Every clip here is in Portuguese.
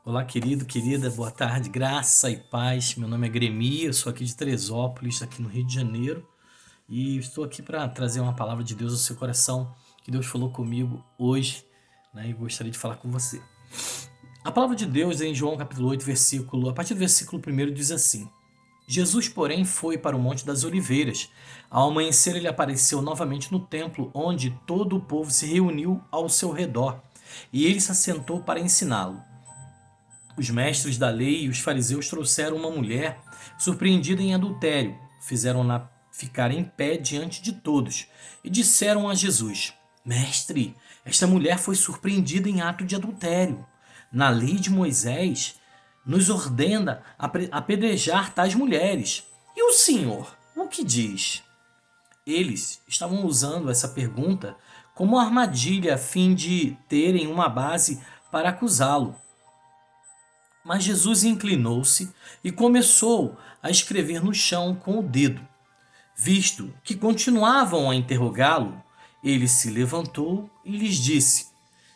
Olá, querido, querida, boa tarde, graça e paz. Meu nome é Gremi, eu sou aqui de Teresópolis, aqui no Rio de Janeiro, e estou aqui para trazer uma palavra de Deus ao seu coração, que Deus falou comigo hoje, né, e gostaria de falar com você. A palavra de Deus em João capítulo 8, a partir do versículo 1 diz assim: Jesus, porém, foi para o Monte das Oliveiras. Ao amanhecer, ele apareceu novamente no templo, onde todo o povo se reuniu ao seu redor, e ele se assentou para ensiná-lo. Os mestres da lei e os fariseus trouxeram uma mulher surpreendida em adultério, fizeram-na ficar em pé diante de todos e disseram a Jesus: Mestre, esta mulher foi surpreendida em ato de adultério. Na lei de Moisés, nos ordena apedrejar tais mulheres. E o Senhor, o que diz? Eles estavam usando essa pergunta como armadilha a fim de terem uma base para acusá-lo. Mas Jesus inclinou-se e começou a escrever no chão com o dedo. Visto que continuavam a interrogá-lo, ele se levantou e lhes disse: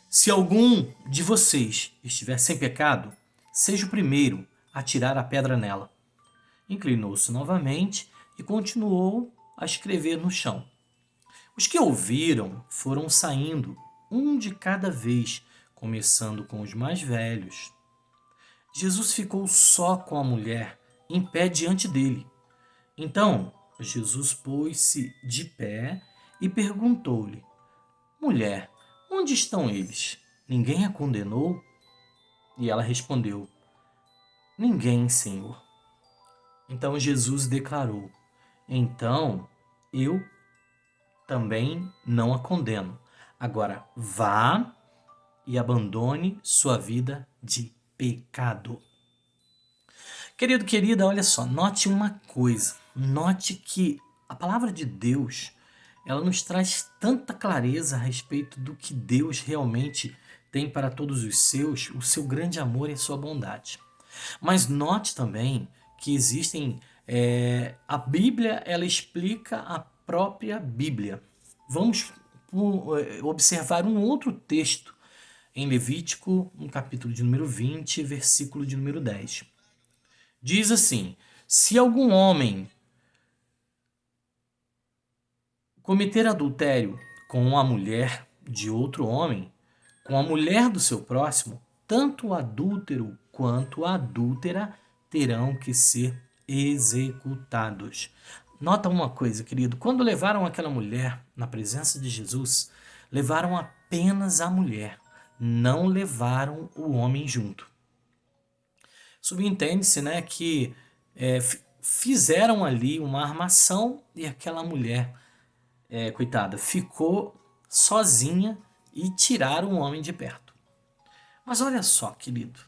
Se algum de vocês estiver sem pecado, seja o primeiro a tirar a pedra nela. Inclinou-se novamente e continuou a escrever no chão. Os que ouviram foram saindo, um de cada vez, começando com os mais velhos. Jesus ficou só com a mulher, em pé diante dele. Então, Jesus pôs-se de pé e perguntou-lhe: Mulher, onde estão eles? Ninguém a condenou? E ela respondeu: Ninguém, Senhor. Então Jesus declarou: Então eu também não a condeno. Agora vá e abandone sua vida de pecado. Querido, querida, olha só, note uma coisa. Note que a palavra de Deus, ela nos traz tanta clareza a respeito do que Deus realmente tem para todos os seus, o seu grande amor e a sua bondade. Mas note também que a Bíblia, ela explica a própria Bíblia. Vamos observar um outro texto em Levítico, no capítulo de número 20, versículo de número 10. Diz assim: Se algum homem cometer adultério com a mulher de outro homem, com a mulher do seu próximo, tanto o adúltero quanto a adúltera terão que ser executados. Nota uma coisa, querido, quando levaram aquela mulher na presença de Jesus, levaram apenas a mulher, não levaram o homem junto. Subentende-se, né, que fizeram ali uma armação e aquela mulher, coitada, ficou sozinha e tiraram o homem de perto. Mas olha só, querido,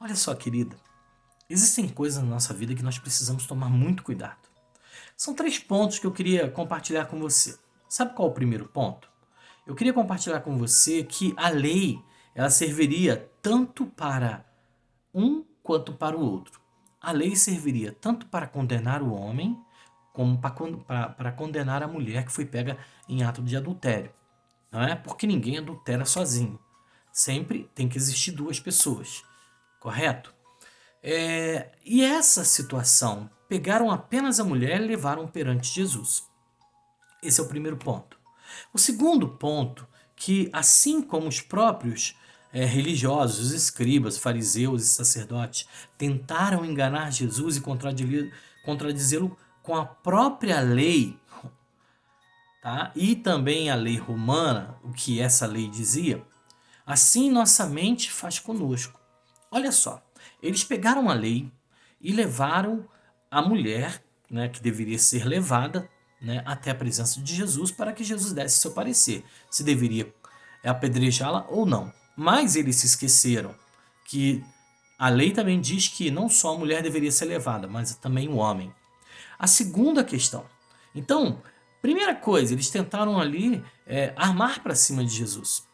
olha só, querida, existem coisas na nossa vida que nós precisamos tomar muito cuidado. São 3 pontos que eu queria compartilhar com você. Sabe qual é o primeiro ponto? Eu queria compartilhar com você que a lei, ela serviria tanto para um quanto para o outro. A lei serviria tanto para condenar o homem, como para condenar a mulher que foi pega em ato de adultério. Não é? Porque ninguém adultera sozinho. Sempre tem que existir 2 pessoas. Correto? E essa situação, pegaram apenas a mulher e levaram perante Jesus. Esse é o primeiro ponto. O segundo ponto, que assim como os próprios religiosos, os escribas, fariseus e sacerdotes tentaram enganar Jesus e contradizê-lo com a própria lei, tá? E também a lei romana, o que essa lei dizia, assim nossa mente faz conosco. Olha só, eles pegaram a lei e levaram a mulher, né, que deveria ser levada, né, até a presença de Jesus para que Jesus desse seu parecer, se deveria apedrejá-la ou não. Mas eles se esqueceram que a lei também diz que não só a mulher deveria ser levada, mas também o homem. A segunda questão. Então, primeira coisa, eles tentaram ali armar para cima de Jesus.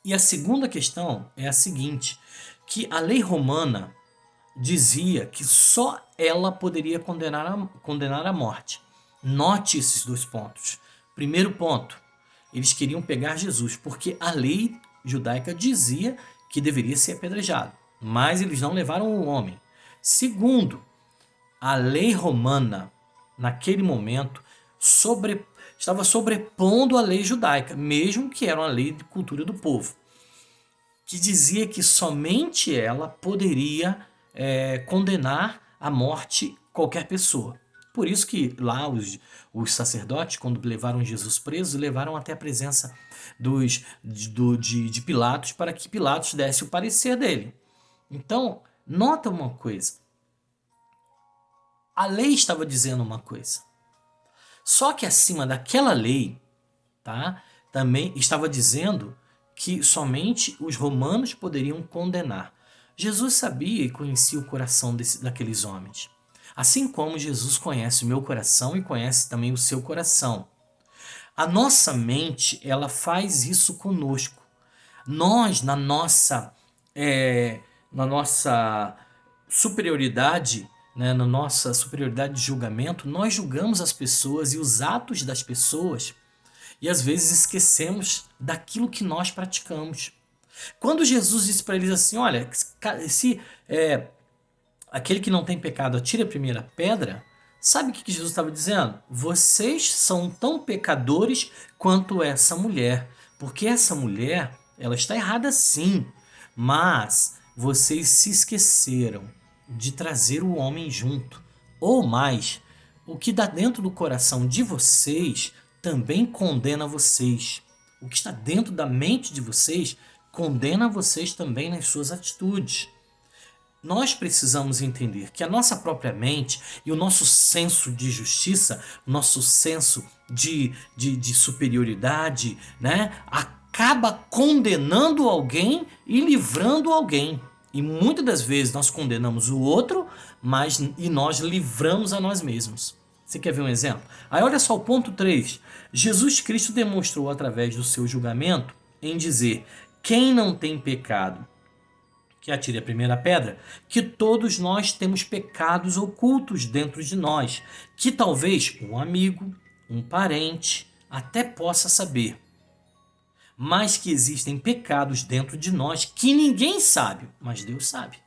E a segunda questão é a seguinte, que a lei romana dizia que só ela poderia condenar à morte. Note esses 2 pontos. Primeiro ponto, eles queriam pegar Jesus, porque a lei judaica dizia que deveria ser apedrejado. mas eles não levaram o homem. Segundo, a lei romana, naquele momento, estava sobrepondo a lei judaica, mesmo que era uma lei de cultura do povo, que dizia que somente ela poderia condenar à morte qualquer pessoa. Por isso que lá os sacerdotes, quando levaram Jesus preso, levaram até a presença de Pilatos, para que Pilatos desse o parecer dele. Então, nota uma coisa. A lei estava dizendo uma coisa. Só que acima daquela lei, tá, também estava dizendo que somente os romanos poderiam condenar. Jesus sabia e conhecia o coração daqueles homens. Assim como Jesus conhece o meu coração e conhece também o seu coração. A nossa mente, ela faz isso conosco. Nós, na nossa superioridade, né, na nossa superioridade de julgamento, nós julgamos as pessoas e os atos das pessoas e às vezes esquecemos daquilo que nós praticamos. Quando Jesus disse para eles assim, olha, se aquele que não tem pecado atire a primeira pedra, sabe o que Jesus estava dizendo? Vocês são tão pecadores quanto essa mulher, porque essa mulher, ela está errada sim, mas vocês se esqueceram de trazer o homem junto. Ou mais, o que dá dentro do coração de vocês também condena vocês. O que está dentro da mente de vocês condena vocês também nas suas atitudes. Nós precisamos entender que a nossa própria mente e o nosso senso de justiça, o nosso senso de superioridade, né, acaba condenando alguém e livrando alguém. E muitas das vezes nós condenamos o outro, e nós livramos a nós mesmos. Você quer ver um exemplo? Aí olha só o ponto 3. Jesus Cristo demonstrou através do seu julgamento em dizer: quem não tem pecado, que atire a primeira pedra, que todos nós temos pecados ocultos dentro de nós, que talvez um amigo, um parente até possa saber, mas que existem pecados dentro de nós que ninguém sabe, mas Deus sabe.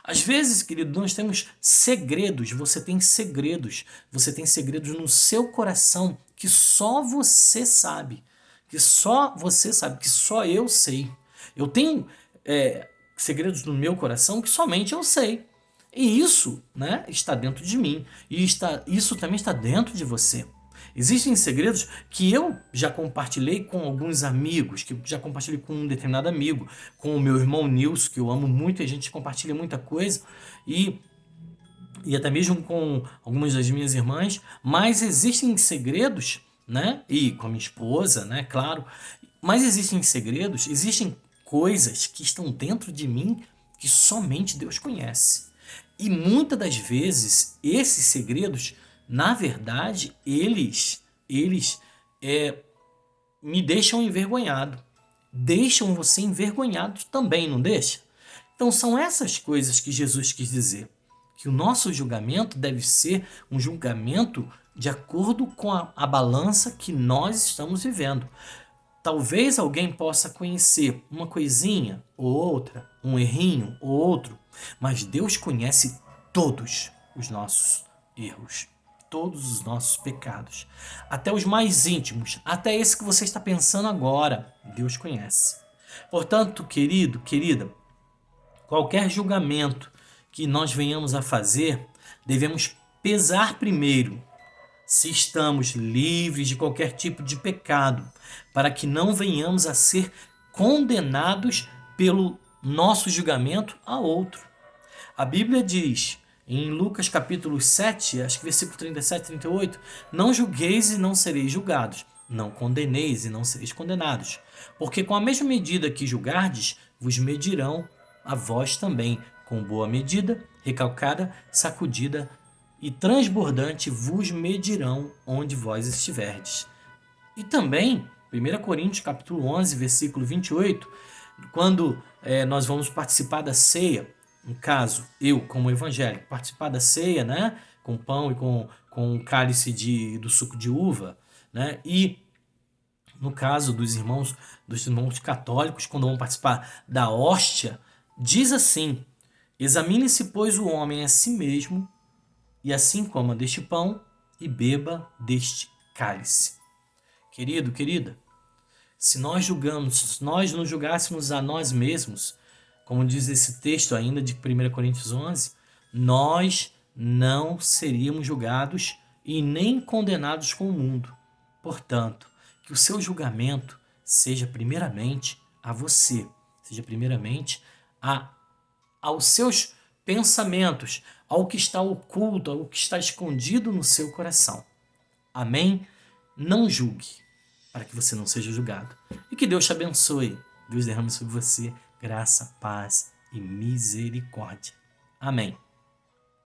Às vezes, querido, nós temos segredos, você tem segredos no seu coração que só você sabe, que só você sabe, que só eu sei. Eu tenho segredos no meu coração que somente eu sei. E isso, né, está dentro de mim. E isso também está dentro de você. Existem segredos que eu já compartilhei com alguns amigos, que eu já compartilhei com um determinado amigo, com o meu irmão Nilson, que eu amo muito, e a gente compartilha muita coisa, e até mesmo com algumas das minhas irmãs, mas existem segredos, né, e com a minha esposa, né, claro, mas existem segredos, existem coisas que estão dentro de mim que somente Deus conhece. E muitas das vezes, esses segredos, na verdade, eles me deixam envergonhado. Deixam você envergonhado também, não deixa? Então são essas coisas que Jesus quis dizer. Que o nosso julgamento deve ser um julgamento de acordo com a balança que nós estamos vivendo. Talvez alguém possa conhecer uma coisinha ou outra, um errinho ou outro, mas Deus conhece todos os nossos erros, todos os nossos pecados, até os mais íntimos, até esse que você está pensando agora, Deus conhece. Portanto, querido, querida, qualquer julgamento que nós venhamos a fazer, devemos pesar primeiro se estamos livres de qualquer tipo de pecado, para que não venhamos a ser condenados pelo nosso julgamento a outro. A Bíblia diz, em Lucas capítulo 7, acho que versículo 37 e 38, não julgueis e não sereis julgados, não condeneis e não sereis condenados, porque com a mesma medida que julgardes, vos medirão a vós também, com boa medida, recalcada, sacudida e transbordante vos medirão onde vós estiverdes. E também, 1 Coríntios capítulo 11, versículo 28, quando nós vamos participar da ceia, no caso, eu como evangélico, participar da ceia, né, com pão e com um cálice do suco de uva, né, e no caso dos irmãos católicos, quando vão participar da hóstia, Diz assim: examine-se, pois, o homem a si mesmo, e assim coma deste pão e beba deste cálice. Querido, querida, se nós nos julgássemos a nós mesmos, como diz esse texto ainda de 1 Coríntios 11, nós não seríamos julgados e nem condenados com o mundo. Portanto, que o seu julgamento seja primeiramente a você, seja primeiramente a, aos seus pensamentos, ao que está oculto, ao que está escondido no seu coração. Amém? Não julgue, para que você não seja julgado. E que Deus te abençoe. Deus derrame sobre você graça, paz e misericórdia. Amém.